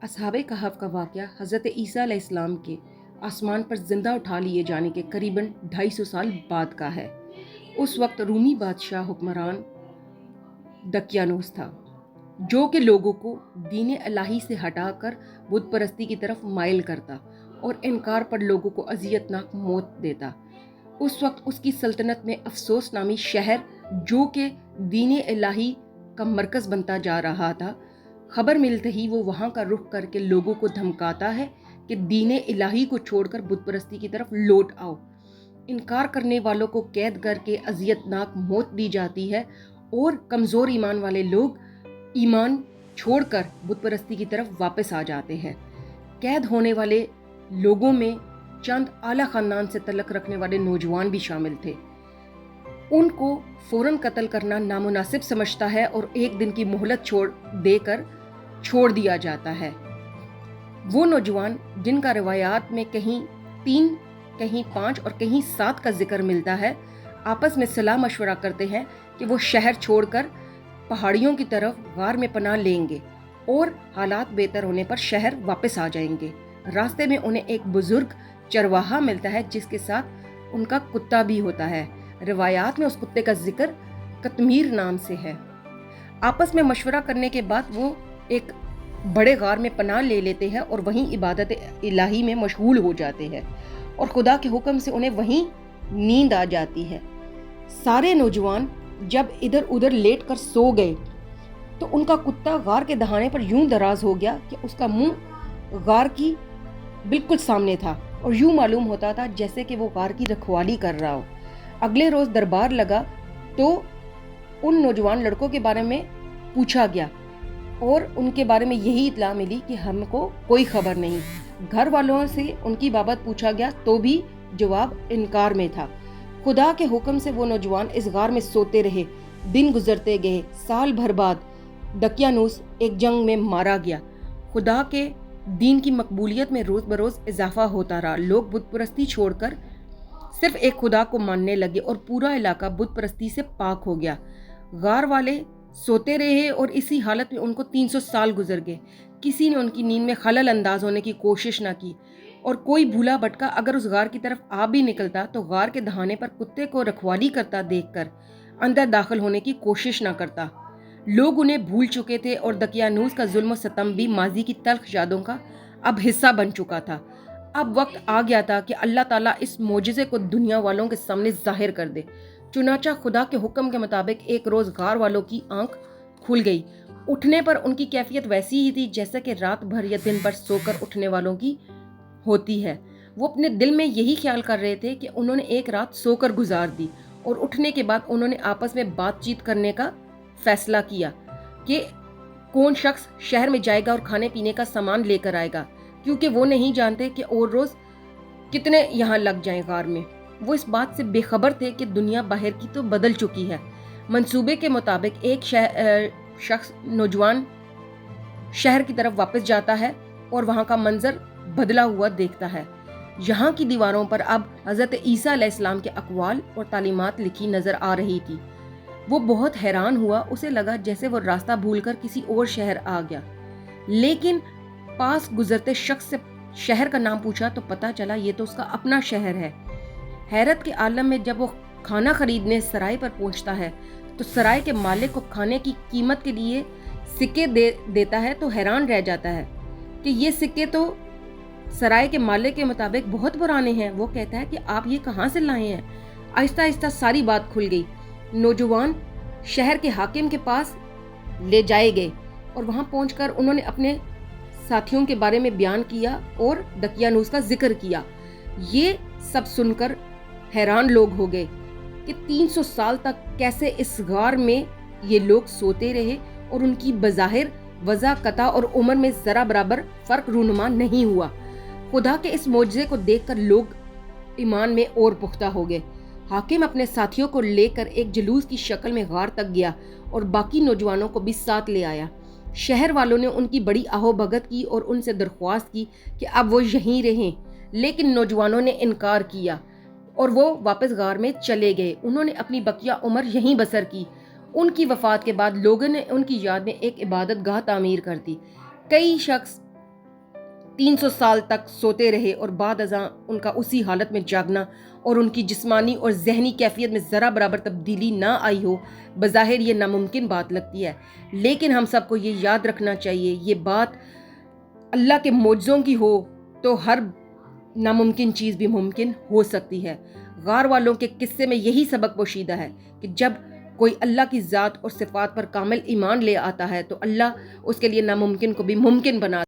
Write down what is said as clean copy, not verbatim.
اصحاب کہف کا واقعہ حضرت عیسیٰ علیہ السلام کے آسمان پر زندہ اٹھا لیے جانے کے قریباً 250 سال بعد کا ہے۔ اس وقت رومی بادشاہ حکمران دقیانوس تھا، جو کہ لوگوں کو دین الہی سے ہٹا کر بت پرستی کی طرف مائل کرتا اور انکار پر لوگوں کو اذیتناک موت دیتا۔ اس وقت اس کی سلطنت میں افسوس نامی شہر، جو کہ دین الہی کا مرکز بنتا جا رہا تھا، خبر ملتے ہی وہ وہاں کا رخ کر کے لوگوں کو دھمکاتا ہے کہ دین الہی کو چھوڑ کر بت پرستی کی طرف لوٹ آؤ۔ انکار کرنے والوں کو قید کر کے اذیتناک موت دی جاتی ہے اور کمزور ایمان والے لوگ ایمان چھوڑ کر بت پرستی کی طرف واپس آ جاتے ہیں۔ قید ہونے والے لوگوں میں چند اعلیٰ خاندان سے تعلق رکھنے والے نوجوان بھی شامل تھے۔ ان کو فوراً قتل کرنا نامناسب سمجھتا ہے اور ایک دن کی مہلت دے کر چھوڑ دیا جاتا ہے۔ وہ نوجوان جن کا روایات میں کہیں 3 کہیں 5 اور کہیں 7 کا ذکر ملتا ہے، آپس میں صلاح مشورہ کرتے ہیں کہ وہ شہر چھوڑ کر پہاڑیوں کی طرف غار میں پناہ لیں گے اور حالات بہتر ہونے پر شہر واپس آ جائیں گے۔ راستے میں انہیں ایک بزرگ چرواہا ملتا ہے جس کے ساتھ ان کا کتا بھی ہوتا ہے۔ روایات میں اس کتے کا ذکر قطمیر نام سے ہے۔ آپس میں مشورہ کرنے کے بعد وہ ایک بڑے غار میں پناہ لے لیتے ہیں اور وہیں عبادت الہی میں مشغول ہو جاتے ہیں اور خدا کے حکم سے انہیں وہیں نیند آ جاتی ہے۔ سارے نوجوان جب ادھر ادھر لیٹ کر سو گئے تو ان کا کتا غار کے دہانے پر یوں دراز ہو گیا کہ اس کا منہ غار کی بالکل سامنے تھا اور یوں معلوم ہوتا تھا جیسے کہ وہ غار کی رکھوالی کر رہا ہو۔ اگلے روز دربار لگا تو ان نوجوان لڑکوں کے بارے میں پوچھا گیا اور ان کے بارے میں یہی اطلاع ملی کہ ہم کو کوئی خبر نہیں۔ گھر والوں سے ان کی بابت پوچھا گیا تو بھی جواب انکار میں تھا۔ خدا کے حکم سے وہ نوجوان اس غار میں سوتے رہے۔ دن گزرتے گئے۔ سال بھر بعد دقیانوس ایک جنگ میں مارا گیا۔ خدا کے دین کی مقبولیت میں روز بروز اضافہ ہوتا رہا۔ لوگ بت پرستی چھوڑ کر صرف ایک خدا کو ماننے لگے اور پورا علاقہ بت پرستی سے پاک ہو گیا۔ غار والے سوتے رہے اور اسی حالت میں ان کو 300 سال گزر گئے۔ کسی نے ان کی نیند میں خلل انداز ہونے کی کوشش نہ کی اور کوئی بھولا بھٹکا اگر اس غار کی طرف آ بھی نکلتا تو غار کے دہانے پر کتے کو رکھوالی کرتا دیکھ کر اندر داخل ہونے کی کوشش نہ کرتا۔ لوگ انہیں بھول چکے تھے اور دقیانوس کا ظلم و ستم بھی ماضی کی تلخ یادوں کا اب حصہ بن چکا تھا۔ اب وقت آ گیا تھا کہ اللہ تعالیٰ اس معجزے کو دنیا والوں کے سامنے ظاہر کر دے۔ چنانچہ خدا کے حکم کے مطابق ایک روز غار والوں کی آنکھ کھل گئی۔ اٹھنے پر ان کی کیفیت ویسی ہی تھی جیسے کہ رات بھر یا دن بھر سو کر اٹھنے والوں کی ہوتی ہے۔ وہ اپنے دل میں یہی خیال کر رہے تھے کہ انہوں نے ایک رات سو کر گزار دی اور اٹھنے کے بعد انہوں نے آپس میں بات چیت کرنے کا فیصلہ کیا کہ کون شخص شہر میں جائے گا اور کھانے پینے کا سامان لے کر آئے گا، کیونکہ وہ نہیں جانتے کہ اور روز کتنے یہاں لگ جائیں غار میں۔ وہ اس بات سے بے خبر تھے کہ دنیا باہر کی تو بدل چکی ہے۔ منصوبے کے مطابق ایک شخص نوجوان شہر کی طرف واپس جاتا ہے اور وہاں کا منظر بدلا ہوا دیکھتا ہے۔ یہاں کی دیواروں پر اب حضرت عیسیٰ علیہ السلام کے اقوال اور تعلیمات لکھی نظر آ رہی تھی۔ وہ بہت حیران ہوا۔ اسے لگا جیسے وہ راستہ بھول کر کسی اور شہر آ گیا، لیکن پاس گزرتے شخص سے شہر کا نام پوچھا تو پتا چلا یہ تو اس کا اپنا شہر ہے۔ حیرت کے عالم میں جب وہ کھانا خریدنے سرائے پر پہنچتا ہے تو سرائے کے مالک کو کھانے کی قیمت کے لیے سکے دیتا ہے تو حیران رہ جاتا ہے کہ یہ سکے تو سرائے کے مالک کے مطابق بہت پرانے ہیں۔ وہ کہتا ہے کہ آپ یہ کہاں سے لائے ہیں؟ آہستہ آہستہ ساری بات کھل گئی۔ نوجوان شہر کے حاکم کے پاس لے جائے گئے اور وہاں پہنچ کر انہوں نے اپنے ساتھیوں کے بارے میں بیان کیا اور دقیانوس کا ذکر کیا۔ یہ سب سن کر حیران لوگ ہو گئے کہ 300 سال تک کیسے اس غار میں یہ لوگ سوتے رہے اور ان کی بظاہر وضع قطع اور عمر میں ذرا برابر فرق رونما نہیں ہوا۔ خدا کے اس معجزے کو دیکھ کر لوگ ایمان میں اور پختہ ہو گئے۔ حاکم اپنے ساتھیوں کو لے کر ایک جلوس کی شکل میں غار تک گیا اور باقی نوجوانوں کو بھی ساتھ لے آیا۔ شہر والوں نے ان کی بڑی آہو بھگت کی اور ان سے درخواست کی کہ اب وہ یہیں رہیں، لیکن نوجوانوں نے انکار کیا اور وہ واپس غار میں چلے گئے۔ انہوں نے اپنی بقیہ عمر یہیں بسر کی۔ ان کی وفات کے بعد لوگوں نے ان کی یاد میں ایک عبادت گاہ تعمیر کر دی۔ کئی شخص 300 سال تک سوتے رہے اور بعد ازاں ان کا اسی حالت میں جاگنا اور ان کی جسمانی اور ذہنی کیفیت میں ذرا برابر تبدیلی نہ آئی ہو، بظاہر یہ ناممکن بات لگتی ہے، لیکن ہم سب کو یہ یاد رکھنا چاہیے یہ بات اللہ کے معجزوں کی ہو تو ہر ناممکن چیز بھی ممکن ہو سکتی ہے۔ غار والوں کے قصے میں یہی سبق پوشیدہ ہے کہ جب کوئی اللہ کی ذات اور صفات پر کامل ایمان لے آتا ہے تو اللہ اس کے لیے ناممکن کو بھی ممکن بنا